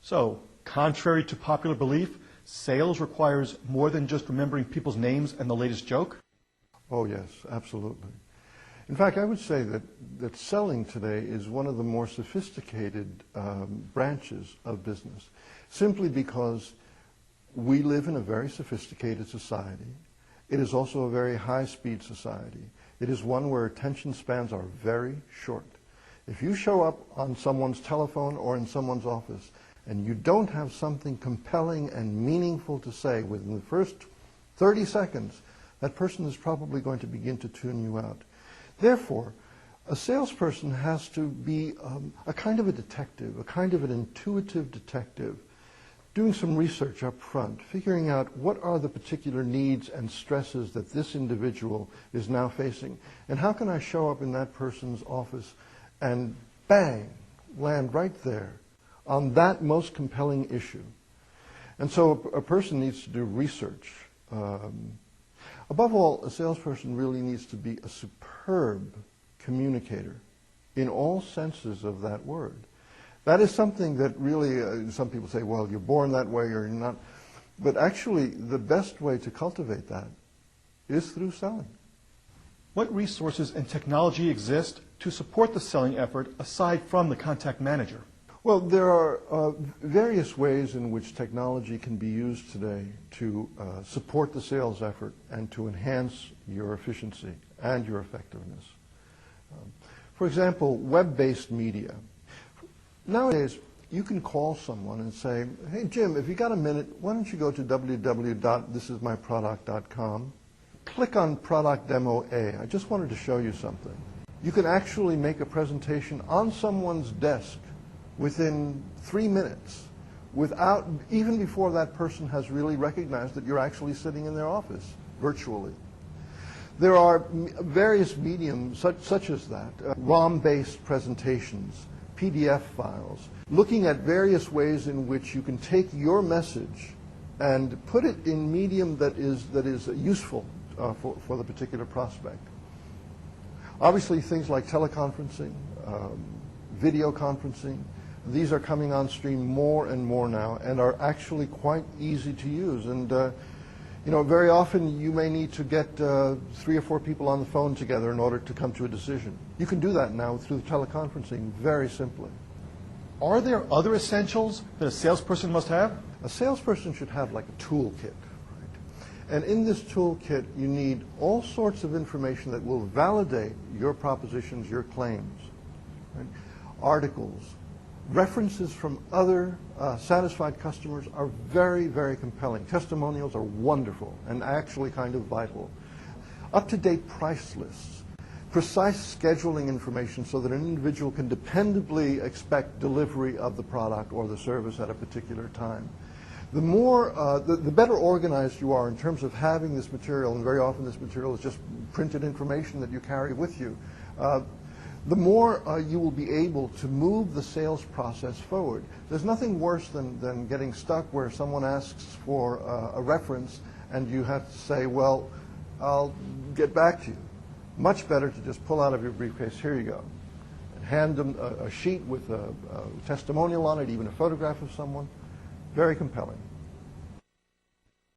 So, contrary to popular belief, sales requires more than just remembering people's names and the latest joke? Oh yes, absolutely. In fact, I would say that selling today is one of the more sophisticated branches of business, simply because we live in a very sophisticated society. It is also a very high-speed society. It is one where attention spans are very short. If you show up on someone's telephone or in someone's office and you don't have something compelling and meaningful to say within the first 30 seconds, that person is probably going to begin to tune you out. Therefore, a salesperson has to be a kind of a detective, a kind of an intuitive detective, doing some research up front, figuring out what are the particular needs and stresses that this individual is now facing, and how can I show up in that person's office and bang, land right there on that most compelling issue. And so a person needs to do research. Above all, a salesperson really needs to be a superb communicator in all senses of that word. That is something that really, some people say, well, you're born that way or you're not. But actually, the best way to cultivate that is through selling. What resources and technology exist to support the selling effort aside from the contact manager? Well, there are various ways in which technology can be used today to support the sales effort and to enhance your efficiency and your effectiveness. For example, web-based media. Nowadays, you can call someone and say, hey, Jim, if you got a minute, why don't you go to www.thisismyproduct.com, click on Product Demo A. I just wanted to show you something. You can actually make a presentation on someone's desk within 3 minutes, without, even before that person has really recognized that you're actually sitting in their office, virtually. There are various mediums such as that, ROM-based presentations, PDF files, looking at various ways in which you can take your message and put it in medium that is useful for the particular prospect. Obviously, things like teleconferencing, video conferencing, these are coming on stream more and more now and are actually quite easy to use. And you know, very often you may need to get 3 or 4 people on the phone together in order to come to a decision. You can do that now through teleconferencing very simply. Are there other essentials that a salesperson must have? A salesperson should have like a toolkit, right? And in this toolkit, you need all sorts of information that will validate your propositions, your claims, right? Articles, references from other satisfied customers are very, very compelling. Testimonials are wonderful and actually kind of vital. Up-to-date price lists, precise scheduling information so that an individual can dependably expect delivery of the product or the service at a particular time. The more, the better organized you are in terms of having this material, and very often this material is just printed information that you carry with you, the more you will be able to move the sales process forward. There's nothing worse than getting stuck where someone asks for a reference and you have to say, well, I'll get back to you. Much better to just pull out of your briefcase, here you go, and hand them a sheet with a testimonial on it, even a photograph of someone. Very compelling.